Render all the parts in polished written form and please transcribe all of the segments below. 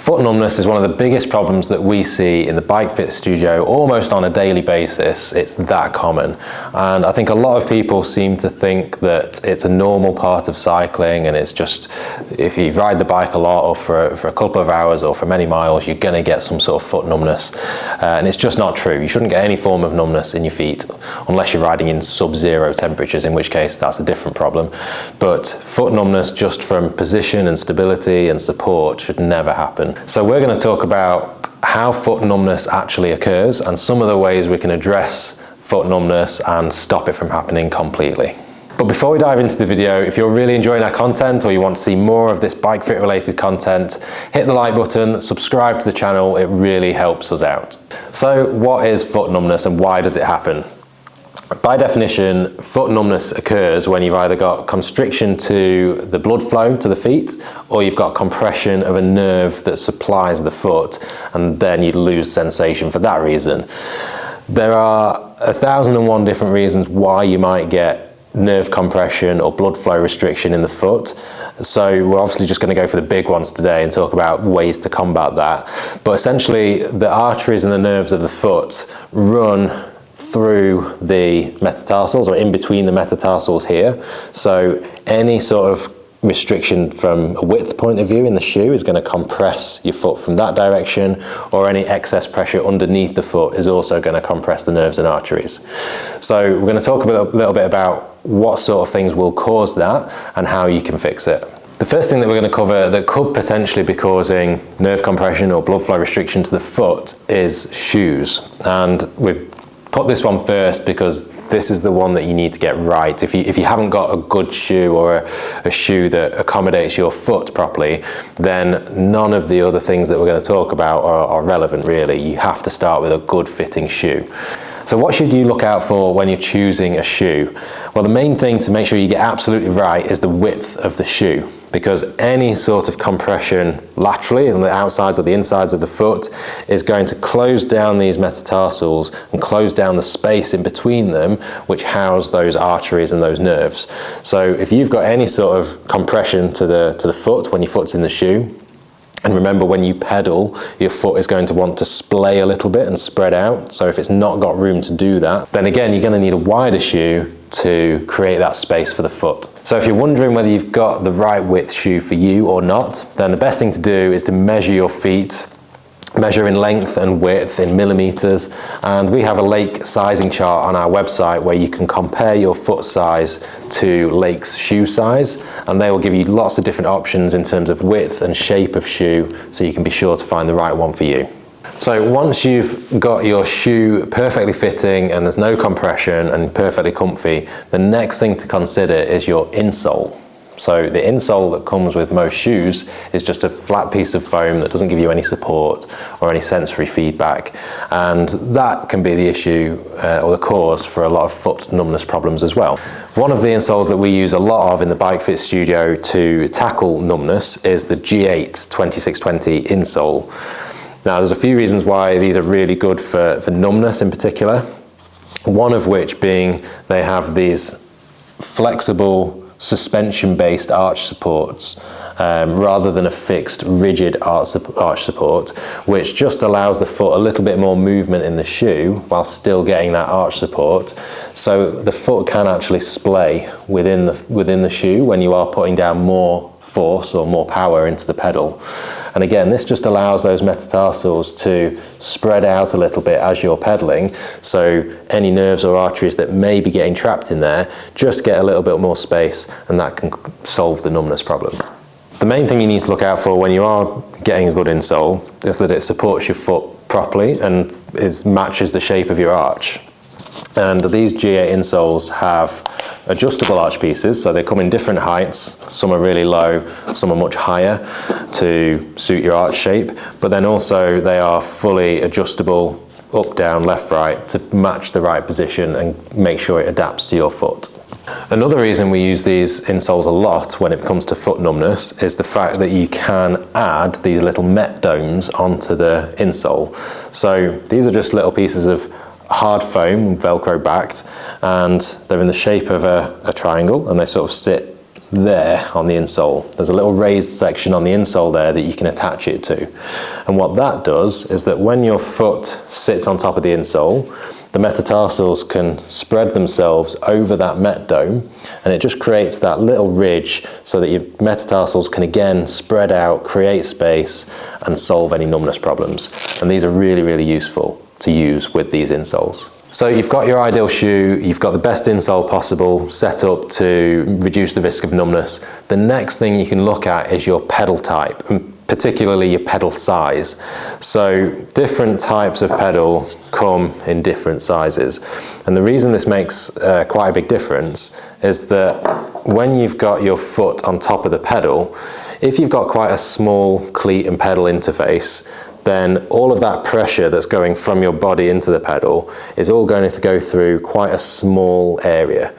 Foot numbness is one of the biggest problems that we see in the bike fit studio almost on a daily basis. It's that common. And I think a lot of people seem to think that it's a normal part of cycling, and it's just, if you ride the bike a lot or for a couple of hours or for many miles, you're gonna get some sort of foot numbness. And it's just not true. You shouldn't get any form of numbness in your feet unless you're riding in sub-zero temperatures, in which case that's a different problem. But foot numbness just from position and stability and support should never happen. So we're going to talk about how foot numbness actually occurs and some of the ways we can address foot numbness and stop it from happening completely. But before we dive into the video, if you're really enjoying our content or you want to see more of this bike fit related content, hit the like button, subscribe to the channel, it really helps us out. So what is foot numbness and why does it happen? By definition, foot numbness occurs when you've either got constriction to the blood flow to the feet, or you've got compression of a nerve that supplies the foot, and then you lose sensation for that reason. There are 1,001 different reasons why you might get nerve compression or blood flow restriction in the foot. So we're obviously just going to go for the big ones today and talk about ways to combat that. But essentially, the arteries and the nerves of the foot run through the metatarsals or in between the metatarsals here. So any sort of restriction from a width point of view in the shoe is going to compress your foot from that direction, or any excess pressure underneath the foot is also going to compress the nerves and arteries. So we're going to talk a little bit about what sort of things will cause that and how you can fix it. The first thing that we're going to cover that could potentially be causing nerve compression or blood flow restriction to the foot is shoes. And we've put this one first because this is the one that you need to get right. If you haven't got a good shoe or a shoe that accommodates your foot properly, then none of the other things that we're going to talk about are relevant really. You have to start with a good fitting shoe. So what should you look out for when you're choosing a shoe? Well, the main thing to make sure you get absolutely right is the width of the shoe, because any sort of compression laterally on the outsides or the insides of the foot is going to close down these metatarsals and close down the space in between them, which house those arteries and those nerves. So if you've got any sort of compression to the foot when your foot's in the shoe, and remember, when you pedal, your foot is going to want to splay a little bit and spread out. So if it's not got room to do that, then again, you're going to need a wider shoe to create that space for the foot. So if you're wondering whether you've got the right width shoe for you or not, then the best thing to do is to measure your feet, measure in length and width in millimeters, and we have a Lake sizing chart on our website where you can compare your foot size to Lake's shoe size, and they will give you lots of different options in terms of width and shape of shoe, so you can be sure to find the right one for you. So once you've got your shoe perfectly fitting and there's no compression and perfectly comfy, the next thing to consider is your insole. So the insole that comes with most shoes is just a flat piece of foam that doesn't give you any support or any sensory feedback. And that can be the issue or the cause for a lot of foot numbness problems as well. One of the insoles that we use a lot of in the Bike Fit studio to tackle numbness is the G8 2620 insole. Now there's a few reasons why these are really good for numbness in particular. One of which being they have these flexible suspension-based arch supports rather than a fixed rigid arch support, which just allows the foot a little bit more movement in the shoe while still getting that arch support. So the foot can actually splay within the shoe when you are putting down more force or more power into the pedal. And again, this just allows those metatarsals to spread out a little bit as you're pedaling, so any nerves or arteries that may be getting trapped in there just get a little bit more space, and that can solve the numbness problem. The main thing you need to look out for when you are getting a good insole is that it supports your foot properly and matches the shape of your arch. And these G8 insoles have adjustable arch pieces, so they come in different heights. Some are really low, some are much higher to suit your arch shape, but then also they are fully adjustable up, down, left, right to match the right position and make sure it adapts to your foot. Another reason we use these insoles a lot when it comes to foot numbness is the fact that you can add these little met domes onto the insole. So these are just little pieces of hard foam, Velcro backed, and they're in the shape of a triangle, and they sort of sit there on the insole. There's a little raised section on the insole there that you can attach it to. And what that does is that when your foot sits on top of the insole, the metatarsals can spread themselves over that met dome, and it just creates that little ridge so that your metatarsals can again spread out, create space, and solve any numbness problems. And these are really, really useful to use with these insoles. So you've got your ideal shoe, you've got the best insole possible set up to reduce the risk of numbness. The next thing you can look at is your pedal type, and particularly your pedal size. So different types of pedal come in different sizes. And the reason this makes quite a big difference is that when you've got your foot on top of the pedal, if you've got quite a small cleat and pedal interface, then all of that pressure that's going from your body into the pedal is all going to go through quite a small area.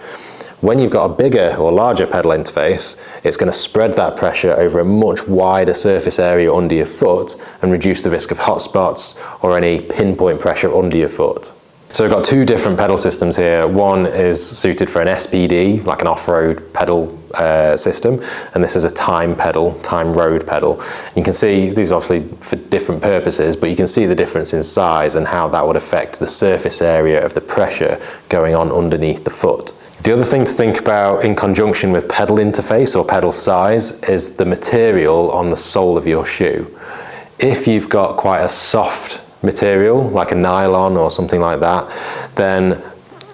When you've got a bigger or larger pedal interface, it's going to spread that pressure over a much wider surface area under your foot and reduce the risk of hot spots or any pinpoint pressure under your foot. So we've got two different pedal systems here. One is suited for an SPD, like an off-road pedal system, and this is a time road pedal. You can see these are obviously for different purposes, but you can see the difference in size and how that would affect the surface area of the pressure going on underneath the foot. The other thing to think about in conjunction with pedal interface or pedal size is the material on the sole of your shoe. If you've got quite a soft material, like a nylon or something like that, then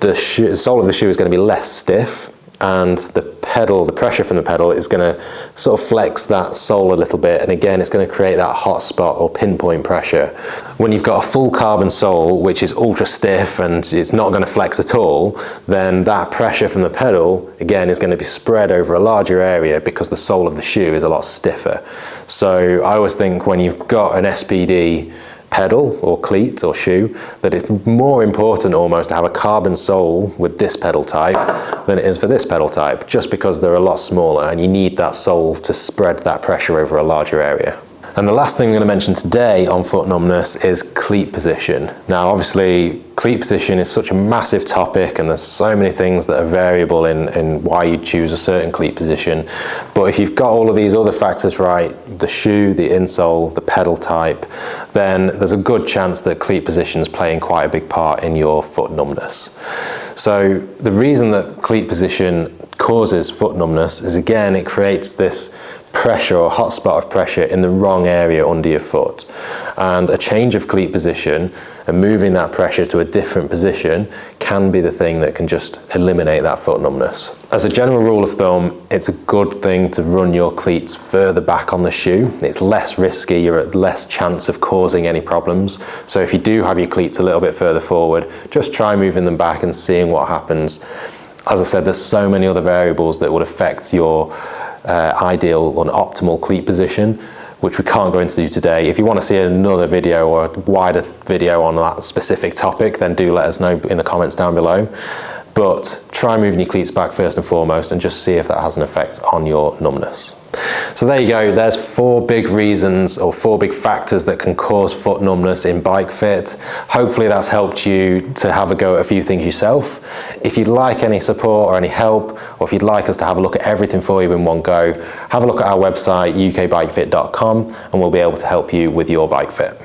the sole of the shoe is going to be less stiff, and the pressure from the pedal is going to sort of flex that sole a little bit, and again it's going to create that hot spot or pinpoint pressure. When you've got a full carbon sole which is ultra stiff and it's not going to flex at all, then that pressure from the pedal again is going to be spread over a larger area because the sole of the shoe is a lot stiffer. So I always think when you've got an SPD pedal or cleat or shoe, that it's more important almost to have a carbon sole with this pedal type than it is for this pedal type, just because they're a lot smaller and you need that sole to spread that pressure over a larger area. And the last thing I'm going to mention today on foot numbness is cleat position. Now obviously cleat position is such a massive topic and there's so many things that are variable in why you choose a certain cleat position. But if you've got all of these other factors right, the shoe, the insole, the pedal type, then there's a good chance that cleat position is playing quite a big part in your foot numbness. So the reason that cleat position causes foot numbness is, again, it creates this pressure or hot spot of pressure in the wrong area under your foot, and a change of cleat position and moving that pressure to a different position can be the thing that can just eliminate that foot numbness. As a general rule of thumb, it's a good thing to run your cleats further back on the shoe. It's less risky, you're at less chance of causing any problems. So if you do have your cleats a little bit further forward, just try moving them back and seeing what happens. As I said, there's so many other variables that would affect your ideal and optimal cleat position, which we can't go into today. If you want to see another video or a wider video on that specific topic, then do let us know in the comments down below. But try moving your cleats back first and foremost and just see if that has an effect on your numbness. So there you go, there's 4 big reasons or 4 big factors that can cause foot numbness in bike fit. Hopefully that's helped you to have a go at a few things yourself. If you'd like any support or any help, or if you'd like us to have a look at everything for you in one go, have a look at our website ukbikefit.com and we'll be able to help you with your bike fit.